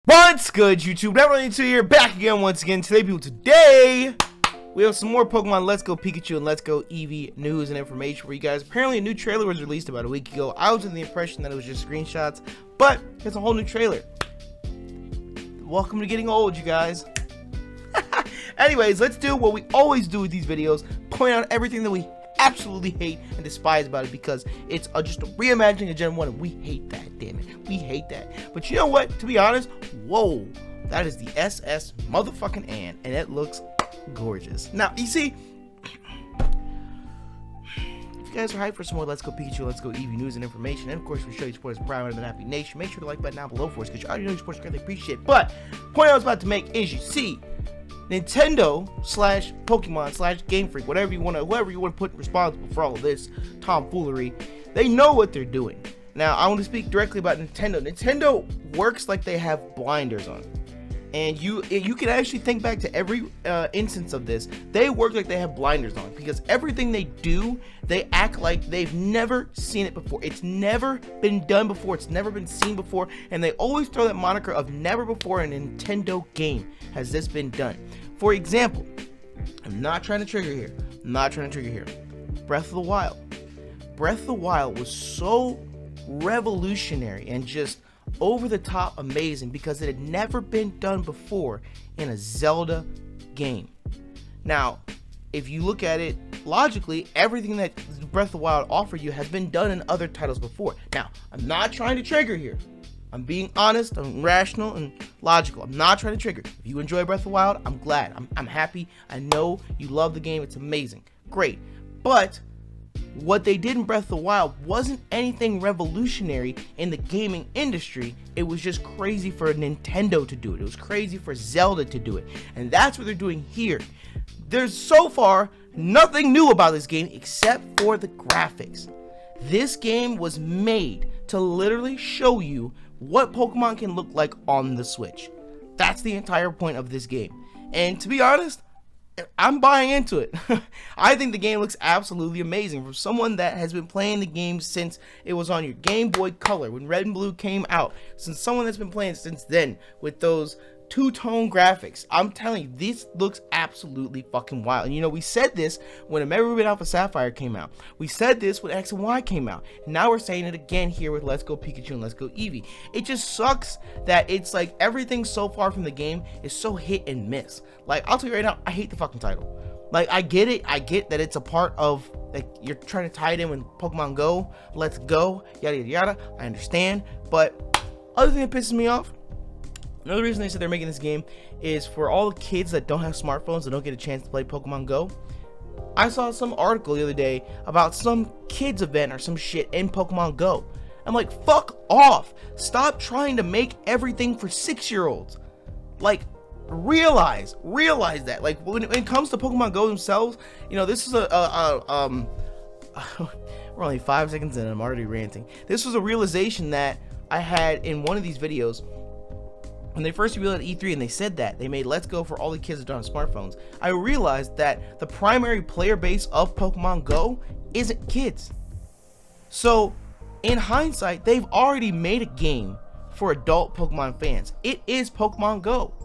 What's good, YouTube? Never here, back again once again. Today we have some more Pokemon Let's Go Pikachu and Let's Go Eevee news and information for you guys. Apparently a new trailer was released about a week ago. I was under the impression that it was just screenshots, but it's a whole new trailer. Welcome to getting old, you guys. Anyways, let's do what we always do with these videos, point out everything that we absolutely hate and despise about it, because it's just a reimagining of Gen 1 and we hate that, damn it. We hate that. But you know what? To be honest, whoa, that is the SS motherfucking and it looks gorgeous. Now, you see, if you guys are hyped for some more Let's Go Pikachu, Let's Go Eevee news and information, and of course we show you support as Prime of the Nappy Nation, make sure to like button down below for us, because you already know your support is greatly appreciated. But the point I was about to make is, you see, Nintendo slash Pokemon slash Game Freak, whoever you want to put responsible for all of this tomfoolery, they know what they're doing. Now, I want to speak directly about Nintendo. Nintendo works like they have blinders on. And you can actually think back to every instance of this. They work like they have blinders on, because everything they do, they act like they've never seen it before. It's never been done before. It's never been seen before. And they always throw that moniker of never before in a Nintendo game has this been done. For example, I'm not trying to trigger here. Breath of the Wild. Breath of the Wild was so revolutionary and just over the top amazing because it had never been done before in a Zelda game. Now, if you look at it logically, everything that Breath of the Wild offered you has been done in other titles before. Now, I'm not trying to trigger here. I'm being honest, I'm rational and logical. I'm not trying to trigger. If you enjoy Breath of the Wild, I'm glad. I'm happy. I know you love the game. It's amazing. Great. But what they did in Breath of the Wild wasn't anything revolutionary in the gaming industry. It was just crazy for Nintendo to do it. It was crazy for Zelda to do it. And that's what they're doing here. There's so far nothing new about this game except for the graphics. This game was made to literally show you what Pokemon can look like on the Switch. That's the entire point of this game. And to be honest, I'm buying into it. I think the game looks absolutely amazing. From someone that has been playing the game since it was on your Game Boy Color, when Red and Blue came out, since someone that's been playing since then with those two-tone graphics, I'm telling you, this looks absolutely fucking wild. And you know, we said this when Omega Ruby Alpha Sapphire came out. We said this when X and Y came out. And now we're saying it again here with Let's Go Pikachu and Let's Go Eevee. It just sucks that it's like everything so far from the game is so hit and miss. Like, I'll tell you right now, I hate the fucking title. Like, I get it. I get that it's a part of, like, you're trying to tie it in with Pokemon Go, Let's Go, yada, yada, yada. I understand. But other thing that pisses me off, another reason they said they're making this game is for all the kids that don't have smartphones and don't get a chance to play Pokemon Go. I saw some article the other day about some kids event or some shit in Pokemon Go. I'm like, fuck off. Stop trying to make everything for 6-year-olds. Like, realize that. Like, when it comes to Pokemon Go themselves, you know, this is we're only 5 seconds in and I'm already ranting. This was a realization that I had in one of these videos. When they first revealed at E3 and they said that they made Let's Go for all the kids that don't have smartphones, I realized that the primary player base of Pokemon Go isn't kids. So in hindsight, they've already made a game for adult Pokemon fans. It is Pokemon Go.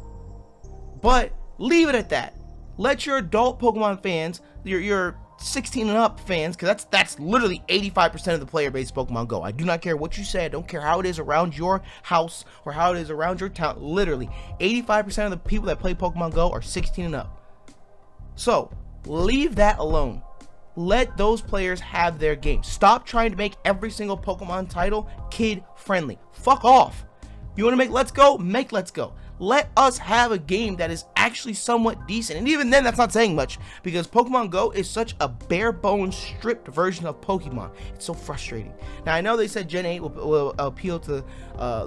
But leave it at that. Let your adult Pokemon fans, your 16 and up fans, because that's literally 85% of the player base of Pokemon Go. I do not care what you say. I don't care how it is around your house or how it is around your town. Literally 85% of the people that play Pokemon Go are 16 and up. So leave that alone. Let those players have their game. Stop trying to make every single Pokemon title kid friendly. Fuck off. You want to make Let's Go? Make Let's Go. Let us have a game that is actually somewhat decent. And even then, that's not saying much, because Pokemon Go is such a bare bones stripped version of Pokemon. It's so frustrating. Now, I know they said Gen 8 will appeal to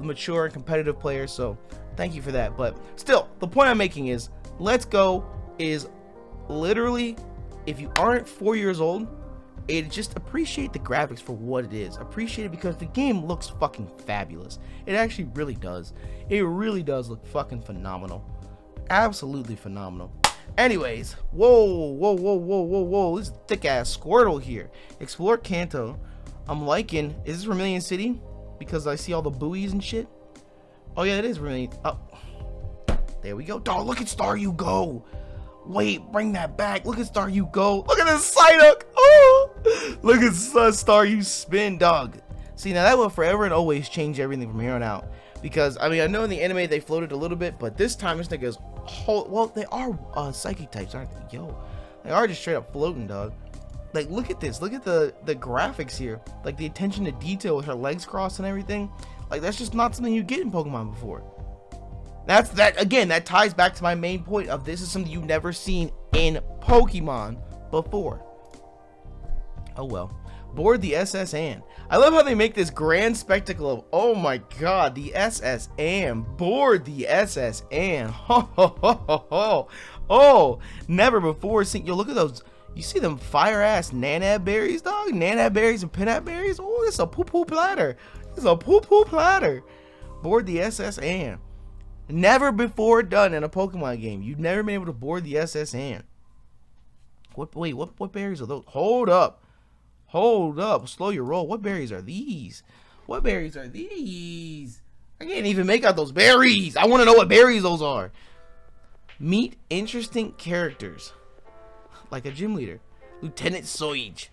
mature and competitive players, so thank you for that. But still, the point I'm making is Let's Go is literally, if you aren't 4 years old, just appreciate the graphics for what it is. Appreciate it because the game looks fucking fabulous. It actually really does. It really does look fucking phenomenal. Absolutely phenomenal. Anyways, whoa, this thick ass Squirtle here. Explore Kanto. I'm liking, is this Vermilion City? Because I see all the buoys and shit. Oh yeah, it is really. Oh, there we go. Dog, look at Staryu go. Wait, bring that back. Look at Staryu go. Look at this Psyduck. Oh, look at Staryu spin, dog. See, now that will forever and always change everything from here on out. Because, I mean, I know in the anime they floated a little bit, but this time this nigga's whole, well, they are psychic types, aren't they? Yo, they are just straight up floating, dog. Like, look at this. Look at the graphics here. Like, the attention to detail with her legs crossed and everything. Like, that's just not something you get in Pokemon before. Again, that ties back to my main point of this is something you've never seen in Pokemon before. Oh, well. Board the SS Anne. I love how they make this grand spectacle of, oh my god, the SS Anne. Board the SS Anne. Ho, ho, ho, ho, ho. Oh, never before seen. Yo, look at those. You see them fire ass nanab berries, dog? Nanab berries and pinap berries? Oh, it's a poo poo platter. It's a poo poo platter. Board the SS Anne. Never before done in a Pokemon game. You've never been able to board the SS Anne. Wait, what berries are those? Hold up. Hold up. Slow your roll. What berries are these? What berries are these? I can't even make out those berries. I want to know what berries those are. Meet interesting characters. Like a gym leader. Lieutenant Soige.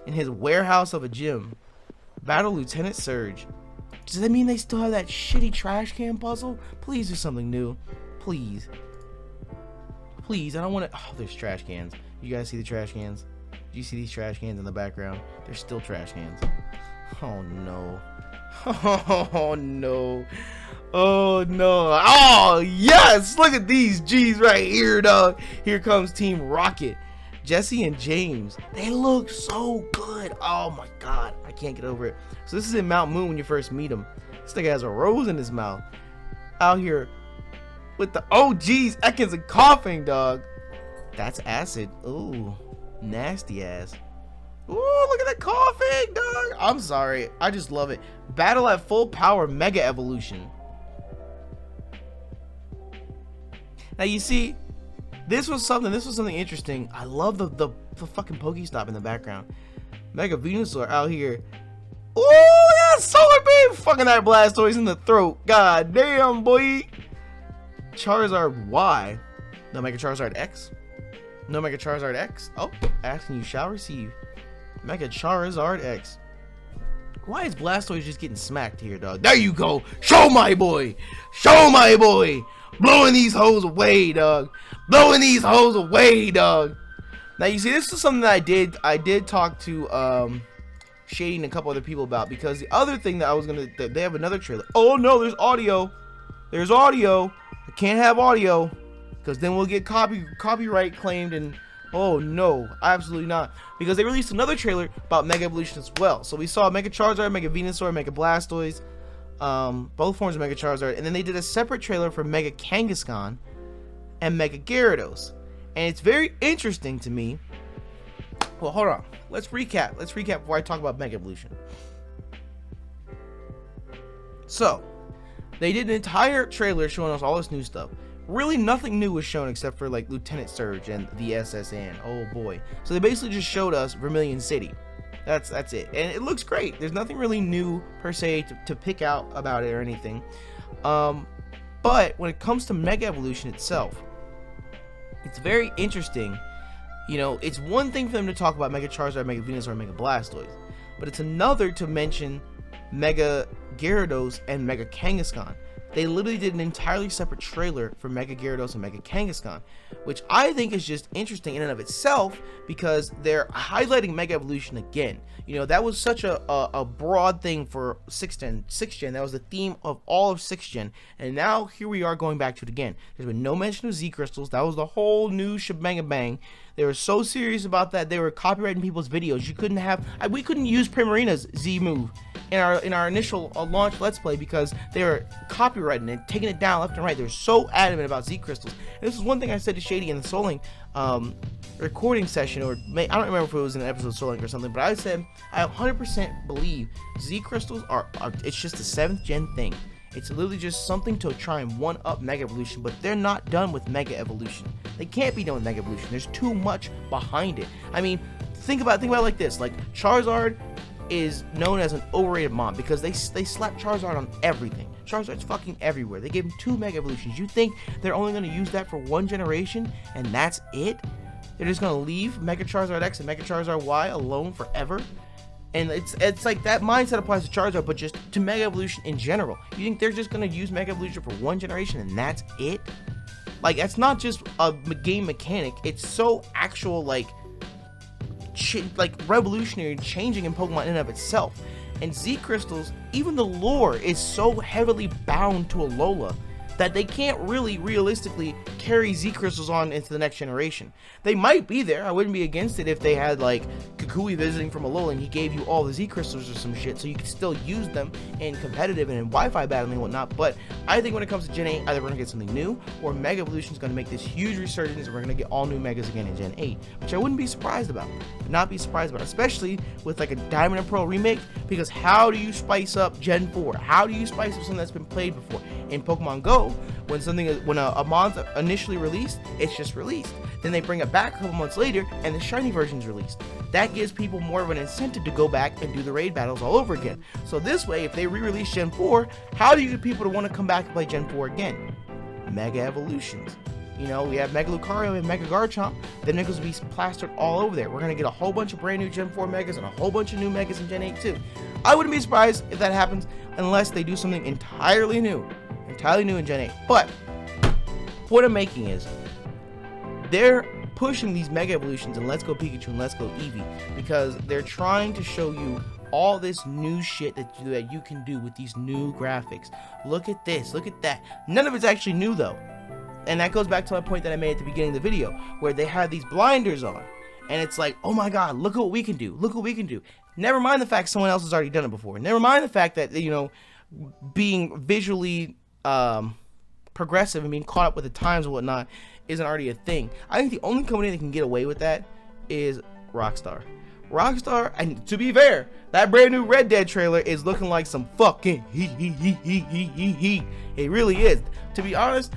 In his warehouse of a gym. Battle Lieutenant Surge. Does that mean they still have that shitty trash can puzzle? Please do something new. Please. Please, I don't want to. Oh, there's trash cans. You guys see the trash cans? Do you see these trash cans in the background? They're still trash cans. Oh no. Oh no. Oh no. Oh yes! Look at these G's right here, dog. Here comes Team Rocket. Jesse and James. They look so good. Oh my god. I can't get over it. So this is in Mount Moon when you first meet him. This nigga has a rose in his mouth. Out here with the OGs, Ekans and coughing, dog. That's acid. Ooh. Nasty ass. Ooh, look at that coughing, dog. I'm sorry. I just love it. Battle at full power Mega Evolution. Now you see, this was something interesting. I love the fucking Pokestop in the background. Mega Venusaur out here. Ooh, yeah, Solar Beam fucking that Blastoise in the throat. God damn, boy. Charizard Y. No Mega Charizard X. No Mega Charizard X. Oh, asking you shall receive. Mega Charizard X. Why is Blastoise just getting smacked here, dog? There you go. Show my boy. Show my boy. Blowing these hoes away, dog. Blowing these hoes away, dog. Now you see, this is something that I did talk to Shady and a couple other people about, because the other thing that I was gonna, they have another trailer. Oh no, there's audio. There's audio. I can't have audio, because then we'll get copyright claimed, and oh no, absolutely not. Because they released another trailer about Mega Evolution as well. So we saw Mega Charizard, Mega Venusaur, Mega Blastoise, both forms of Mega Charizard, and then they did a separate trailer for Mega Kangaskhan and Mega Gyarados. And it's very interesting to me. Well, hold on. Let's recap. Let's recap before I talk about Mega Evolution. So, they did an entire trailer showing us all this new stuff. Really nothing new was shown except for like Lieutenant Surge and the SS Anne. Oh boy. So they basically just showed us Vermilion City. That's it. And it looks great. There's nothing really new per se to pick out about it or anything. But when it comes to Mega Evolution itself, it's very interesting. You know, it's one thing for them to talk about Mega Charizard, Mega Venusaur, Mega Blastoise, but it's another to mention Mega Gyarados and Mega Kangaskhan. They literally did an entirely separate trailer for Mega Gyarados and Mega Kangaskhan, which I think is just interesting in and of itself, because they're highlighting Mega Evolution again. You know, that was such a broad thing for 6th Gen. That was the theme of all of 6th Gen. And now here we are going back to it again. There's been no mention of Z Crystals. That was the whole new shebang bang. They were so serious about that. They were copyrighting people's videos. You couldn't have, we couldn't use Primarina's Z move in our initial launch Let's Play, because they were copyrighting it, taking it down left and right. They were so adamant about Z Crystals. And this is one thing I said to Shady in the Soul Link recording session, or I don't remember if it was in an episode of Soul Link or something, but I said I 100% believe Z Crystals are it's just a 7th Gen thing. It's literally just something to try and one-up Mega Evolution, but they're not done with Mega Evolution. They can't be done with Mega Evolution. There's too much behind it. I mean, think about it like this. Like, Charizard is known as an overrated mon because they slap Charizard on everything. Charizard's fucking everywhere. They gave him 2 Mega Evolutions. You think they're only going to use that for 1 generation and that's it? They're just going to leave Mega Charizard X and Mega Charizard Y alone forever? And it's like that mindset applies to Charizard, but just to Mega Evolution in general. You think they're just going to use Mega Evolution for 1 generation and that's it? Like, that's not just a game mechanic. It's so actual, like revolutionary changing in Pokemon in and of itself. And Z Crystals, even the lore is so heavily bound to Alola that they can't really realistically carry Z Crystals on into the next generation. They might be there. I wouldn't be against it if they had like Kukui visiting from Alola and he gave you all the Z Crystals or some shit so you could still use them in competitive and in Wi-Fi battling and whatnot. But I think when it comes to Gen 8, either we're going to get something new or Mega Evolution is going to make this huge resurgence and we're going to get all new Megas again in Gen 8, which I wouldn't be surprised about. Not be surprised about, especially with like a Diamond and Pearl remake, because how do you spice up Gen 4? How do you spice up something that's been played before? In Pokemon Go, when a mon's initially released, it's just released. Then they bring it back a couple months later and the shiny version is released. That gives people more of an incentive to go back and do the raid battles all over again. So this way, if they re-release Gen 4, how do you get people to want to come back and play Gen 4 again? Mega Evolutions. You know, we have Mega Lucario and Mega Garchomp. The Megas will be plastered all over there. We're going to get a whole bunch of brand new Gen 4 Megas and a whole bunch of new Megas in Gen 8 too. I wouldn't be surprised if that happens unless they do something entirely new in Gen 8. But what I'm making is they're pushing these Mega Evolutions and Let's Go Pikachu and Let's Go Eevee because they're trying to show you all this new shit that you can do with these new graphics. Look at this, look at that. None of it's actually new though. And that goes back to my point that I made at the beginning of the video, where they have these blinders on and it's like, oh my god, look at what we can do, look what we can do. Never mind the fact someone else has already done it before. Never mind the fact that, you know, being visually progressive and being caught up with the times and whatnot isn't already a thing. I think the only company that can get away with that is Rockstar. Rockstar, and to be fair, that brand new Red Dead trailer is looking like some fucking he. It really is. To be honest,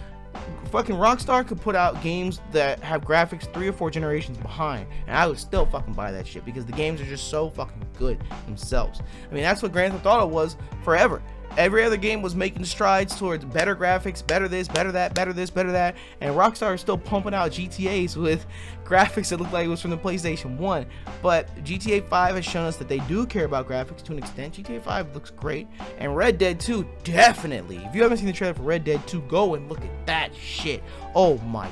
fucking Rockstar could put out games that have graphics 3 or 4 generations behind, and I would still fucking buy that shit because the games are just so fucking good themselves. I mean, that's what Grand Theft Auto was forever. Every other game was making strides towards better graphics, better this, better that, better this, better that, and Rockstar is still pumping out GTAs with graphics that look like it was from the PlayStation 1. But GTA 5 has shown us that they do care about graphics to an extent. GTA 5 looks great, and Red Dead 2 definitely. If you haven't seen the trailer for Red Dead 2, go and look at that shit. Oh my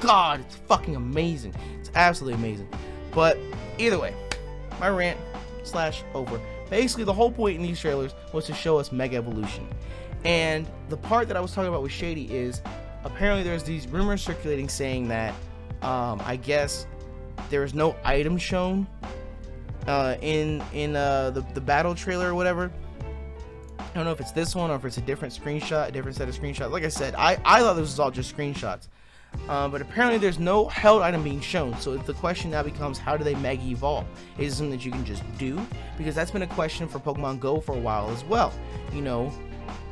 god, it's fucking amazing. It's absolutely amazing. But either way, my rant / over. Basically, the whole point in these trailers was to show us Mega Evolution. And the part that I was talking about with Shady is, apparently there's these rumors circulating saying that, I guess, there is no item shown in the battle trailer or whatever. I don't know if it's this one or if it's a different screenshot, a different set of screenshots. Like I said, I thought this was all just screenshots. But apparently there's no held item being shown, so the question now becomes, how do they Mega Evolve? Is it something that you can just do? Because that's been a question for Pokemon Go for a while as well. You know,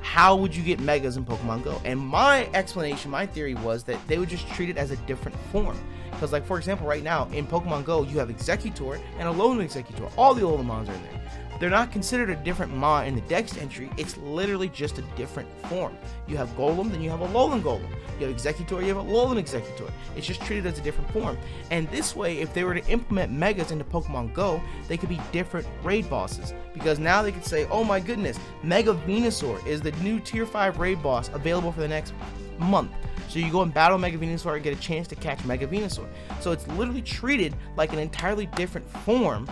how would you get Megas in Pokemon Go? And my explanation, my theory was that they would just treat it as a different form. Because, like, for example, right now in Pokemon Go, you have Exeggutor and Alolan Exeggutor. All the Alolan Mons are in there. They're not considered a different Mon in the Dex entry. It's literally just a different form. You have Golem, then you have Alolan Golem. You have Exeggutor, you have Alolan Exeggutor. It's just treated as a different form. And this way, if they were to implement Megas into Pokemon Go, they could be different raid bosses. Because now they could say, oh my goodness, Mega Venusaur is the new Tier 5 raid boss available for the next month. So you go and battle Mega Venusaur and get a chance to catch Mega Venusaur. So it's literally treated like an entirely different form,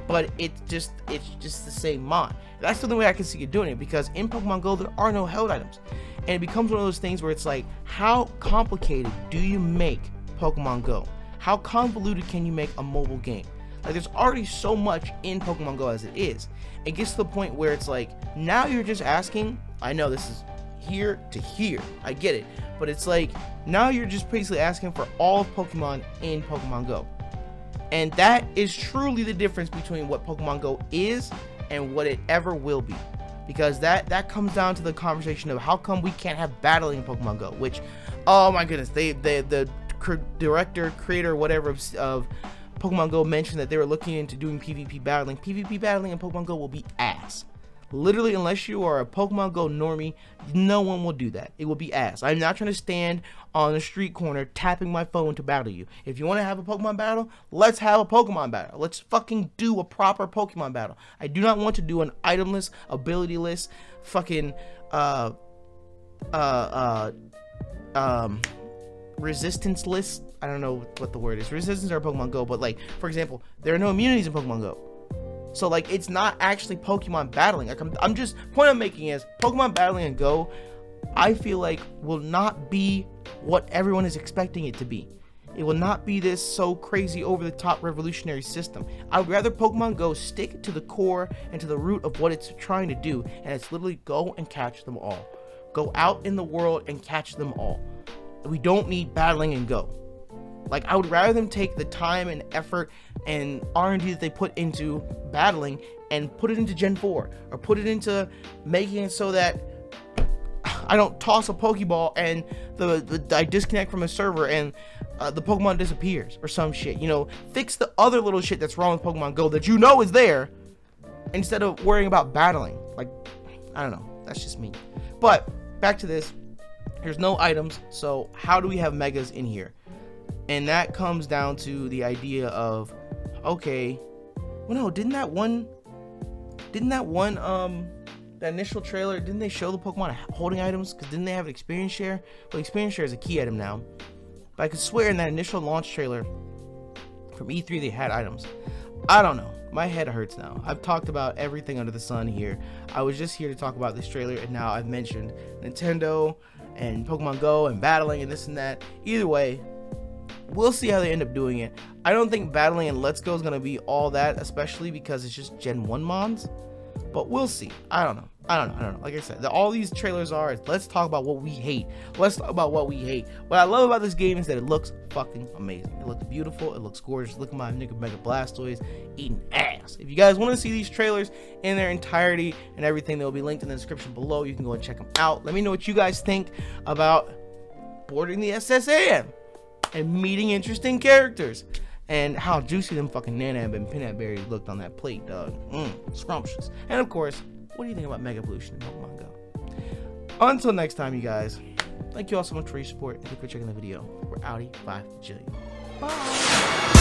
but it's just the same Mon. That's the only way I can see you doing it, because in Pokemon Go there are no held items, and it becomes one of those things where it's like, how complicated do you make Pokemon Go? How convoluted can you make a mobile game? Like, there's already so much in Pokemon Go as it is. It gets to the point where it's like, now you're just asking, I know this is here to here, I get it, but it's like, now you're just basically asking for all of Pokemon in Pokemon Go. And that is truly the difference between what Pokemon Go is and what it ever will be. Because that comes down to the conversation of how come we can't have battling in Pokemon Go, which, oh my goodness, the creator, whatever of Pokemon Go mentioned that they were looking into doing PvP battling. PvP battling in Pokemon Go will be ass. Literally, unless you are a Pokemon Go normie, no one will do that. It will be ass. I'm not trying to stand on the street corner tapping my phone to battle you. If you want to have a Pokemon battle, let's have a Pokemon battle. Let's fucking do a proper Pokemon battle. I do not want to do an itemless, abilityless, fucking, resistance list. I don't know what the word is. Resistance or Pokemon Go, but like, for example, there are no immunities in Pokemon Go. So like, it's not actually Pokemon battling. Like, I'm just, point I'm making is Pokemon battling and Go, I feel like will not be what everyone is expecting it to be. It will not be this so crazy over the top revolutionary system. I would rather Pokemon Go stick to the core and to the root of what it's trying to do, and it's literally go and catch them all. Go out in the world and catch them all. We don't need battling and Go. Like, I would rather them take the time and effort and R&D that they put into battling and put it into Gen 4, or put it into making it so that I don't toss a Pokeball and I disconnect from a server and the Pokemon disappears or some shit. You know, fix the other little shit that's wrong with Pokemon Go that you know is there, instead of worrying about battling. Like, I don't know. That's just me. But back to this. There's no items, so how do we have megas in here? And that comes down to the idea of, okay, well, no, didn't that one, the initial trailer, didn't they show the Pokemon holding items? Because didn't they have an experience share? Well, experience share is a key item now. But I could swear in that initial launch trailer from E3 they had items. I don't know. My head hurts now. I've talked about everything under the sun here. I was just here to talk about this trailer, and now I've mentioned Nintendo and Pokemon Go and battling and this and that. Either way, we'll see how they end up doing it. I don't think battling and Let's Go is going to be all that, especially because it's just Gen 1 mons. But we'll see. I don't know. Like I said, all these trailers are, let's talk about what we hate. Let's talk about what we hate. What I love about this game is that it looks fucking amazing. It looks beautiful. It looks gorgeous. Look at my nigga Mega Blastoise eating ass. If you guys want to see these trailers in their entirety and everything, they'll be linked in the description below. You can go and check them out. Let me know what you guys think about boarding the SSAM and meeting interesting characters, and how juicy them fucking Nanab and Peanut Berries looked on that plate, dog. Scrumptious. And of course, what do you think about Mega Evolution in Pokemon Go? Until next time, you guys, thank you all so much for your support, and thank you for checking the video. We're outie, 5 jillion. Bye.